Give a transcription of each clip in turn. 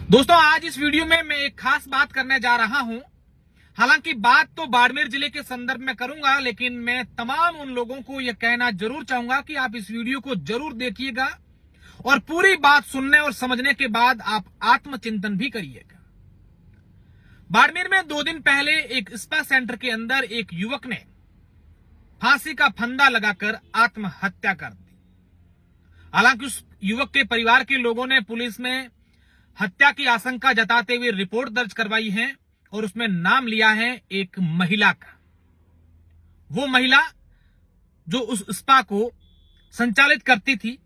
दोस्तों, आज इस वीडियो में मैं एक खास बात करने जा रहा हूं। हालांकि बात तो बाड़मेर जिले के संदर्भ में करूंगा, लेकिन मैं तमाम उन लोगों को यह कहना जरूर चाहूंगा कि आप इस वीडियो को जरूर देखिएगा और पूरी बात सुनने और समझने के बाद आप आत्मचिंतन भी करिएगा। बाड़मेर में 2 दिन पहले एक स्पा सेंटर के अंदर एक युवक ने फांसी का फंदा लगाकर आत्महत्या कर दी। हालांकि उस युवक के परिवार के लोगों ने पुलिस में हत्या की आशंका जताते हुए रिपोर्ट दर्ज करवाई है और उसमें नाम लिया है एक महिला का। वो महिला जो उस स्पा को संचालित करती थी।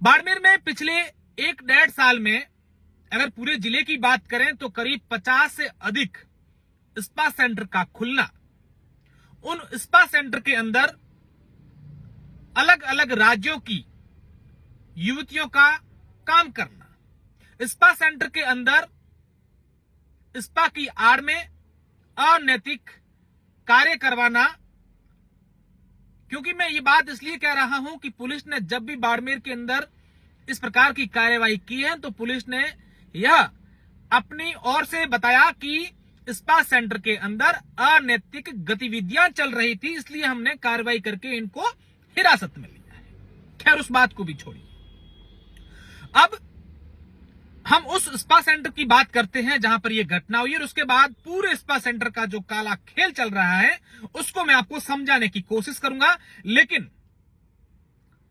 बाड़मेर में पिछले 1-1.5 साल में अगर पूरे जिले की बात करें तो करीब 50 से अधिक स्पा सेंटर का खुलना, उन स्पा सेंटर के अंदर अलग अलग राज्यों की युवतियों का काम करना, स्पा सेंटर के अंदर स्पा की आड़ में अनैतिक कार्य करवाना। क्योंकि मैं ये बात इसलिए कह रहा हूं कि पुलिस ने जब भी बाड़मेर के अंदर इस प्रकार की कार्यवाही की है तो पुलिस ने यह अपनी ओर से बताया कि स्पा सेंटर के अंदर अनैतिक गतिविधियां चल रही थी, इसलिए हमने कार्रवाई करके इनको हिरासत में लिया है। खैर, उस बात को भी छोड़िए। अब हम उस स्पा सेंटर की बात करते हैं जहां पर यह घटना हुई और उसके बाद पूरे स्पा सेंटर का जो काला खेल चल रहा है उसको मैं आपको समझाने की कोशिश करूंगा। लेकिन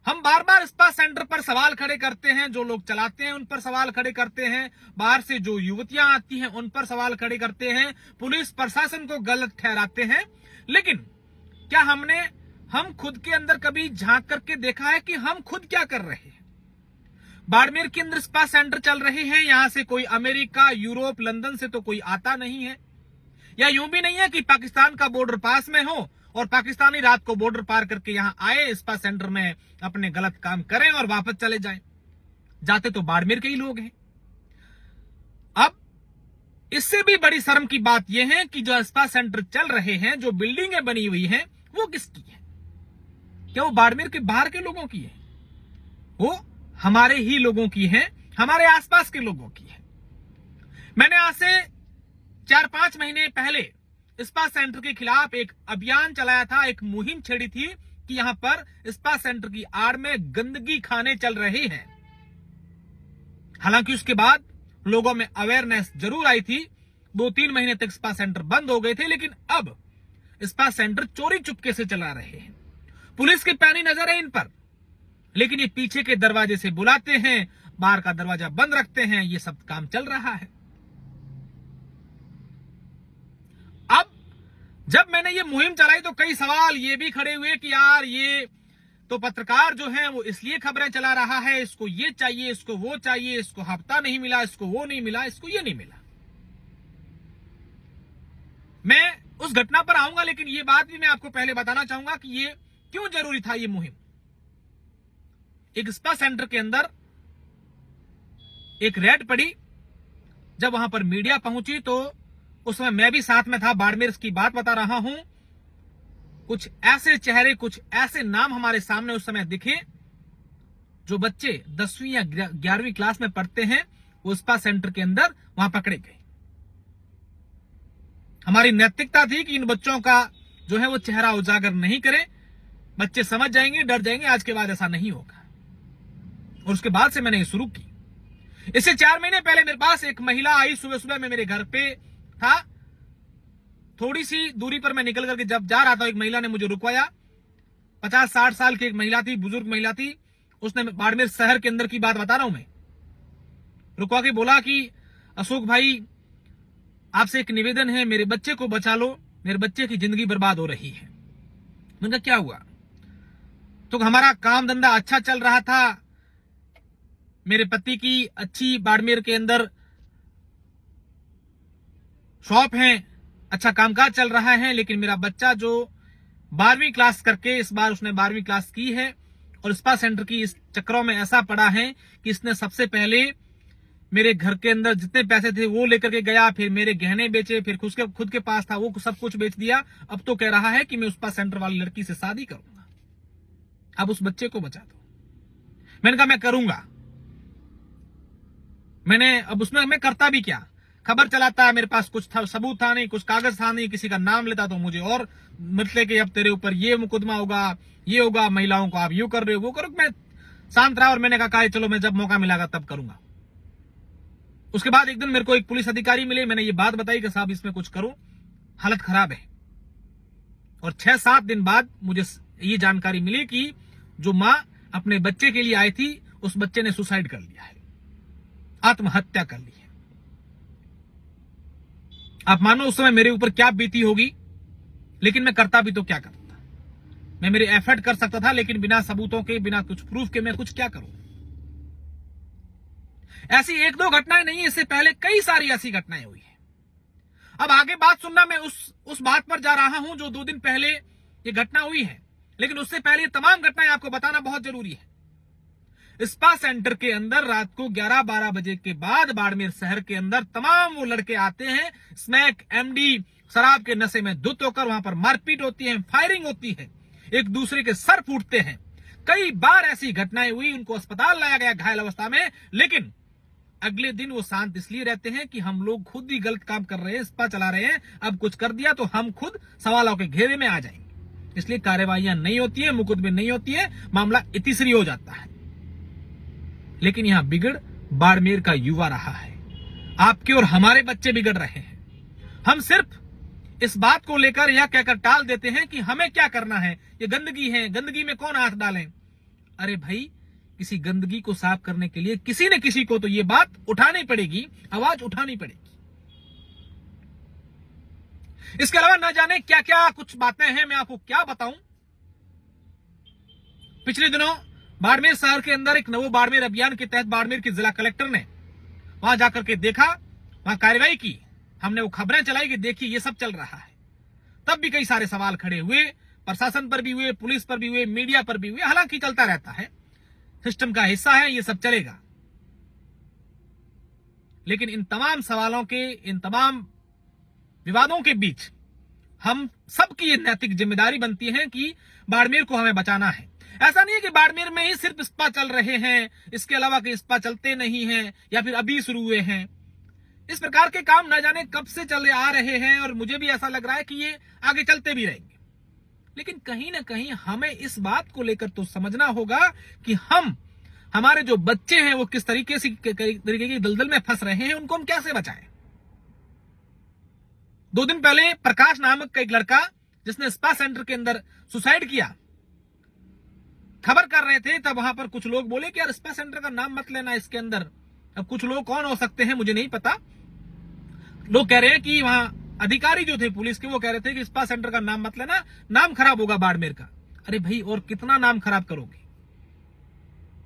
हम बार बार स्पा सेंटर पर सवाल खड़े करते हैं, जो लोग चलाते हैं उन पर सवाल खड़े करते हैं, बाहर से जो युवतियां आती हैं उन पर सवाल खड़े करते हैं, पुलिस प्रशासन को गलत ठहराते हैं। लेकिन क्या हम खुद के अंदर कभी झांक करके देखा है कि हम खुद क्या कर रहे हैं? बाड़मेर के अंदर स्पा सेंटर चल रहे हैं, यहां से कोई अमेरिका, यूरोप, लंदन से तो कोई आता नहीं है। या यूं भी नहीं है कि पाकिस्तान का बॉर्डर पास में हो और पाकिस्तानी रात को बॉर्डर पार करके यहां आए, स्पा सेंटर में अपने गलत काम करें और वापस चले जाएं। जाते तो बाड़मेर के ही लोग हैं। अब इससे भी बड़ी शर्म की बात यह है कि जो स्पा सेंटर चल रहे हैं, जो बिल्डिंगें बनी हुई हैं, वो किसकी है? क्या वो बाड़मेर के बाहर के लोगों की है? वो हमारे ही लोगों की है, हमारे आसपास के लोगों की है। मैंने आज से 4-5 महीने पहले स्पा सेंटर के खिलाफ एक अभियान चलाया था, एक मुहिम छेड़ी थी कि यहां पर स्पा सेंटर की आड़ में गंदगी खाने चल रही है। हालांकि उसके बाद लोगों में अवेयरनेस जरूर आई थी। 2-3 महीने तक स्पा सेंटर बंद हो गए थे, लेकिन अब स्पा सेंटर चोरी चुपके से चला रहे हैं। पुलिस की पैनी नजर है इन पर, लेकिन ये पीछे के दरवाजे से बुलाते हैं, बाहर का दरवाजा बंद रखते हैं, ये सब काम चल रहा है। अब जब मैंने ये मुहिम चलाई तो कई सवाल ये भी खड़े हुए कि यार ये तो पत्रकार जो है वो इसलिए खबरें चला रहा है, इसको ये चाहिए, इसको वो चाहिए, इसको हफ्ता नहीं मिला, इसको वो नहीं मिला, इसको ये नहीं मिला। मैं उस घटना पर आऊंगा, लेकिन ये बात भी मैं आपको पहले बताना चाहूंगा कि ये क्यों जरूरी था। ये मुहिम एक स्पा सेंटर के अंदर एक रेड पड़ी। जब वहां पर मीडिया पहुंची तो उस समय मैं भी साथ में था। बाड़मेर की बात बता रहा हूं। कुछ ऐसे चेहरे, कुछ ऐसे नाम हमारे सामने उस समय दिखे जो बच्चे 10वीं या 11वीं क्लास में पढ़ते हैं, वो स्पा सेंटर के अंदर वहां पकड़े गए। हमारी नैतिकता थी कि इन बच्चों का जो है वो चेहरा उजागर नहीं करें। बच्चे समझ जाएंगे, डर जाएंगे, आज के बाद ऐसा नहीं होगा। और उसके बाद से मैंने ये शुरू की। इससे 4 महीने पहले मेरे पास एक महिला आई। सुबह सुबह मैं मेरे घर पे था, थोड़ी सी दूरी पर मैं निकल करके जब जा रहा था, एक महिला ने मुझे रुकवाया। 50-60 साल की एक महिला थी, बुजुर्ग महिला थी। उसने बाड़मेर शहर के अंदर की बात बता रहा हूं मैं। रुकवा के बोला कि अशोक भाई, आपसे एक निवेदन है, मेरे बच्चे को बचा लो, मेरे बच्चे की जिंदगी बर्बाद हो रही है। मैंने कहा क्या हुआ? तो हमारा काम धंधा अच्छा चल रहा था, मेरे पति की अच्छी बाड़मेर के अंदर शॉप है, अच्छा कामकाज चल रहा है, लेकिन मेरा बच्चा जो 12वीं क्लास करके, इस बार उसने 12वीं क्लास की है और स्पा सेंटर की इस चक्रों में ऐसा पड़ा है कि इसने सबसे पहले मेरे घर के अंदर जितने पैसे थे वो लेकर के गया, फिर मेरे गहने बेचे, फिर खुद के पास था वो सब कुछ बेच दिया। अब तो कह रहा है कि मैं स्पा सेंटर वाली लड़की से शादी करूंगा। अब उस बच्चे को बचा दो। मैंने कहा मैं करूंगा, मैंने अब उसमें मैं करता भी क्या, खबर चलाता, मेरे पास कुछ था, सबूत था नहीं, कुछ कागज था नहीं, किसी का नाम लेता तो मुझे और मतलब कि अब तेरे ऊपर ये मुकदमा होगा, ये होगा, महिलाओं को आप यूं कर रहे हो, वो करो। मैं शांत रहा और मैंने कहा चलो मैं जब मौका मिलेगा तब करूंगा। उसके बाद एक दिन मेरे को एक पुलिस अधिकारी मिले, मैंने ये बात बताई कि साहब इसमें कुछ करो, हालत खराब है। और 6-7 दिन बाद मुझे ये जानकारी मिली कि जो मां अपने बच्चे के लिए आई थी, उस बच्चे ने सुसाइड कर लिया है, आत्महत्या कर ली है। आप मानो उस समय मेरे ऊपर क्या बीती होगी, लेकिन मैं करता भी तो क्या करता। मैं मेरे एफर्ट कर सकता था, लेकिन बिना सबूतों के, बिना कुछ प्रूफ के मैं कुछ क्या करूं। ऐसी 1-2 घटनाएं नहीं, इससे पहले कई सारी ऐसी घटनाएं हुई है। अब आगे बात सुनना, मैं उस बात पर जा रहा हूं जो 2 दिन पहले ये घटना हुई है, लेकिन उससे पहले ये तमाम घटनाएं आपको बताना बहुत जरूरी है। स्पा सेंटर के अंदर रात को 11-12 बजे के बाद बाड़मेर शहर के अंदर तमाम वो लड़के आते हैं, स्मैक, एमडी, शराब के नशे में धुत होकर वहां पर मारपीट होती है, फायरिंग होती है, एक दूसरे के सर फूटते हैं। कई बार ऐसी घटनाएं हुई, उनको अस्पताल लाया गया घायल अवस्था में, लेकिन अगले दिन वो शांत इसलिए रहते हैं कि हम लोग खुद ही गलत काम कर रहे हैं, स्पा चला रहे हैं, अब कुछ कर दिया तो हम खुद सवालों के घेरे में आ जाएंगे। इसलिए कार्रवाइयां नहीं होती है, मुकदमे नहीं होती है, मामला इतिश्री हो जाता है। लेकिन यहां बिगड़ बाड़मेर का युवा रहा है, आपके और हमारे बच्चे बिगड़ रहे हैं। हम सिर्फ इस बात को लेकर यह कहकर टाल देते हैं कि हमें क्या करना है, ये गंदगी है, गंदगी में कौन हाथ डालें। अरे भाई, किसी गंदगी को साफ करने के लिए किसी न किसी को तो ये बात उठानी पड़ेगी, आवाज उठानी पड़ेगी। इसके अलावा न जाने क्या क्या कुछ बातें हैं, मैं आपको क्या बताऊं। पिछले दिनों बाड़मेर शहर के अंदर एक नवो बाड़मेर अभियान के तहत बाड़मेर के जिला कलेक्टर ने वहां जाकर के देखा, वहां कार्रवाई की, हमने वो खबरें चलाई कि देखिए ये सब चल रहा है। तब भी कई सारे सवाल खड़े हुए, प्रशासन पर भी हुए, पुलिस पर भी हुए, मीडिया पर भी हुए। हालांकि चलता रहता है, सिस्टम का हिस्सा है, ये सब चलेगा। लेकिन इन तमाम सवालों के, इन तमाम विवादों के बीच हम सबकी ये नैतिक जिम्मेदारी बनती है कि बाड़मेर को हमें बचाना है। ऐसा नहीं है कि बाड़मेर में ही सिर्फ स्पा चल रहे हैं, इसके अलावा कहीं स्पा चलते नहीं हैं या फिर अभी शुरू हुए हैं। इस प्रकार के काम न जाने कब से चले आ रहे हैं और मुझे भी ऐसा लग रहा है कि ये आगे चलते भी रहेंगे। लेकिन कहीं ना कहीं हमें इस बात को लेकर तो समझना होगा कि हमारे जो बच्चे हैं वो किस तरीके की दलदल में फंस रहे हैं, उनको हम कैसे बचाएं। 2 दिन पहले प्रकाश नामक का एक लड़का, जिसने स्पा सेंटर के अंदर सुसाइड किया, खबर कर रहे थे, तब वहां पर कुछ लोग बोले कि यार स्पा सेंटर का नाम मत लेना इसके अंदर। अब कुछ लोग कौन हो सकते हैं मुझे नहीं पता, लोग कह रहे हैं कि वहां अधिकारी जो थे पुलिस के, वो कह रहे थे कि स्पा सेंटर का नाम मत लेना, नाम खराब होगा बाड़मेर का। अरे भाई, और कितना नाम खराब करोगे,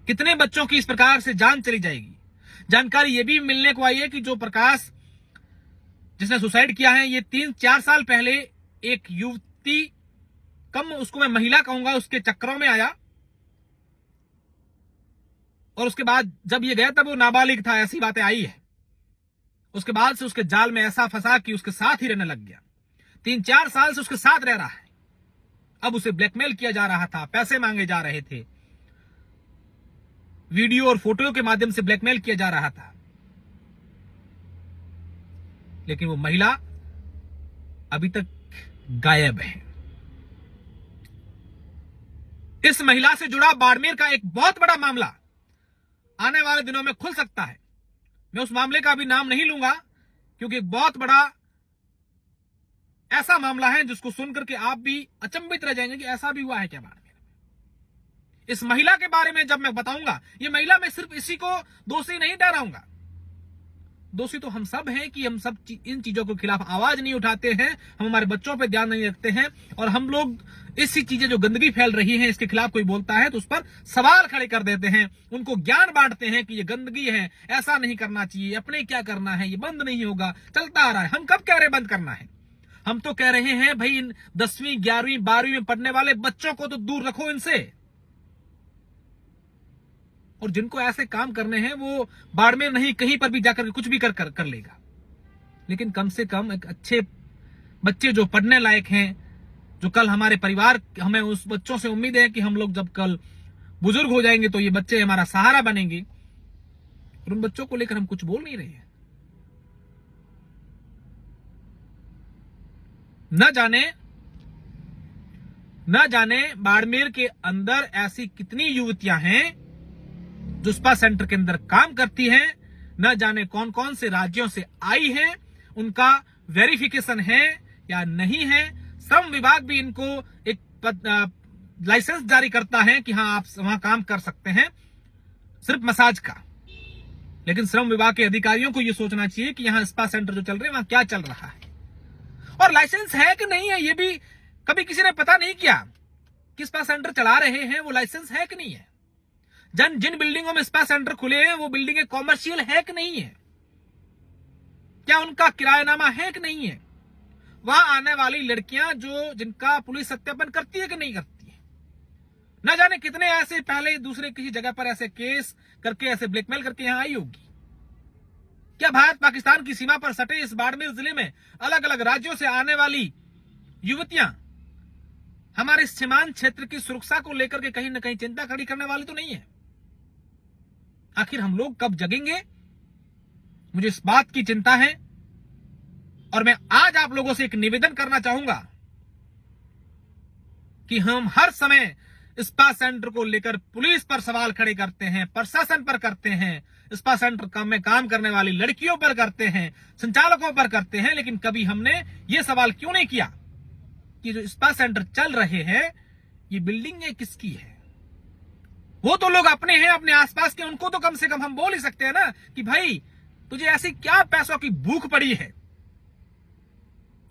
कितने बच्चों की इस प्रकार से जान चली जाएगी। जानकारी ये भी मिलने को आई है कि जो प्रकाश जिसने सुसाइड किया है, ये 3-4 साल पहले एक युवती, कम उसको मैं महिला कहूंगा, उसके चक्करों में आया और उसके बाद जब ये गया तब वो नाबालिग था, ऐसी बातें आई है। उसके बाद से उसके जाल में ऐसा फंसा कि उसके साथ ही रहने लग गया। 3-4 साल से उसके साथ रह रहा है। अब उसे ब्लैकमेल किया जा रहा था, पैसे मांगे जा रहे थे, वीडियो और फोटो के माध्यम से ब्लैकमेल किया जा रहा था। लेकिन वो महिला अभी तक गायब है। इस महिला से जुड़ा बाड़मेर का एक बहुत बड़ा मामला आने वाले दिनों में खुल सकता है। मैं उस मामले का अभी नाम नहीं लूंगा, क्योंकि एक बहुत बड़ा ऐसा मामला है जिसको सुनकर के आप भी अचंभित रह जाएंगे कि ऐसा भी हुआ है क्या बाड़मेर में। इस महिला के बारे में जब मैं बताऊंगा, ये महिला, मैं सिर्फ इसी को दोषी नहीं ठहराऊंगा, दोषी तो हम सब हैं कि हम सब इन चीजों के खिलाफ आवाज नहीं उठाते हैं, हम हमारे बच्चों पे ध्यान नहीं रखते हैं, और हम लोग ऐसी चीजें जो गंदगी फैल रही है इसके खिलाफ कोई बोलता है तो उस पर सवाल खड़े कर देते हैं, उनको ज्ञान बांटते हैं कि ये गंदगी है, ऐसा नहीं करना चाहिए, अपने क्या करना है, ये बंद नहीं होगा, चलता आ रहा है। हम कब कह रहे बंद करना है? हम तो कह रहे हैं भाई, इन 10वीं 11वीं 12वीं में पढ़ने वाले बच्चों को तो दूर रखो इनसे, और जिनको ऐसे काम करने हैं वो बाड़मेर नहीं कहीं पर भी जाकर कुछ भी कर लेगा। लेकिन कम से कम एक अच्छे बच्चे जो पढ़ने लायक हैं, जो कल हमारे परिवार, हमें उस बच्चों से उम्मीद है कि हम लोग जब कल बुजुर्ग हो जाएंगे तो ये बच्चे हमारा सहारा बनेंगे, और उन बच्चों को लेकर हम कुछ बोल नहीं रहे हैं। न जाने बाड़मेर के अंदर ऐसी कितनी युवतियां हैं जो स्पा सेंटर के अंदर काम करती हैं, न जाने कौन कौन से राज्यों से आई हैं, उनका वेरिफिकेशन है या नहीं है। श्रम विभाग भी इनको एक लाइसेंस जारी करता है कि हाँ आप वहां काम कर सकते हैं, सिर्फ मसाज का। लेकिन श्रम विभाग के अधिकारियों को यह सोचना चाहिए कि यहां स्पा सेंटर जो चल रहे हैं वहां क्या चल रहा है और लाइसेंस है कि नहीं है। ये भी कभी किसी ने पता नहीं किया कि स्पा सेंटर चला रहे हैं वो लाइसेंस है कि नहीं है। जिन बिल्डिंगों में स्पा सेंटर खुले हैं वो बिल्डिंगें कॉमर्शियल है कि नहीं है, क्या उनका किरायानामा है कि नहीं है, वहां आने वाली लड़कियां जिनका पुलिस सत्यापन करती है कि नहीं करती है। न जाने कितने ऐसे पहले दूसरे किसी जगह पर ऐसे केस करके ऐसे ब्लैकमेल करके यहां आई होगी। क्या भारत पाकिस्तान की सीमा पर सटे इस बाड़मेर जिले में अलग अलग राज्यों से आने वाली युवतियां हमारे सीमांत क्षेत्र की सुरक्षा को लेकर के कहीं न कहीं चिंता खड़ी करने वाली तो नहीं है। आखिर हम लोग कब जगेंगे, मुझे इस बात की चिंता है। और मैं आज आप लोगों से एक निवेदन करना चाहूंगा कि हम हर समय स्पा सेंटर को लेकर पुलिस पर सवाल खड़े करते हैं, प्रशासन पर करते हैं, स्पा सेंटर में काम करने वाली लड़कियों पर करते हैं, संचालकों पर करते हैं, लेकिन कभी हमने यह सवाल क्यों नहीं किया कि जो स्पा सेंटर चल रहे हैं ये बिल्डिंग किसकी है। वो तो लोग अपने हैं, अपने आसपास के, उनको तो कम से कम हम बोल ही सकते हैं ना कि भाई तुझे ऐसी क्या पैसों की भूख पड़ी है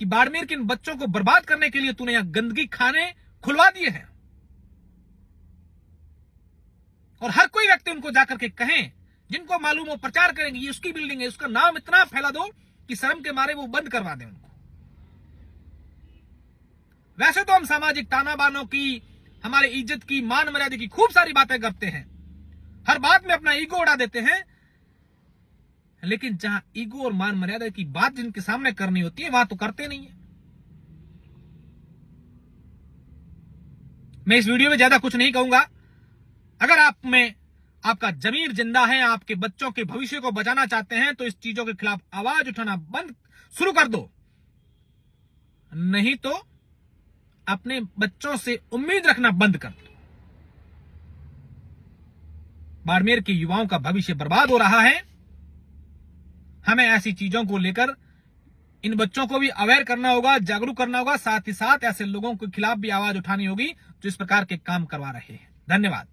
कि बाड़मेर के इन बच्चों को बर्बाद करने के लिए तूने यहां गंदगी खाने खुलवा दिए हैं। और हर कोई व्यक्ति उनको जाकर के कहें, जिनको मालूम हो प्रचार करेंगे ये उसकी बिल्डिंग है, उसका नाम इतना फैला दो कि शर्म के मारे वो बंद करवा दें उनको। वैसे तो हम सामाजिक ताना बानों की, हमारे इज्जत की, मान मर्यादा की खूब सारी बातें करते हैं, हर बात में अपना ईगो उड़ा देते हैं, लेकिन जहां ईगो और मान मर्यादा की बात जिनके सामने करनी होती है वहां तो करते नहीं है। मैं इस वीडियो में ज्यादा कुछ नहीं कहूंगा। अगर आप में आपका जमीर जिंदा है, आपके बच्चों के भविष्य को बचाना चाहते हैं तो इस चीजों के खिलाफ आवाज उठाना बंद शुरू कर दो, नहीं तो अपने बच्चों से उम्मीद रखना बंद कर दो। बाड़मेर के युवाओं का भविष्य बर्बाद हो रहा है। हमें ऐसी चीजों को लेकर इन बच्चों को भी अवेयर करना होगा, जागरूक करना होगा, साथ ही साथ ऐसे लोगों के खिलाफ भी आवाज उठानी होगी जो इस प्रकार के काम करवा रहे हैं। धन्यवाद।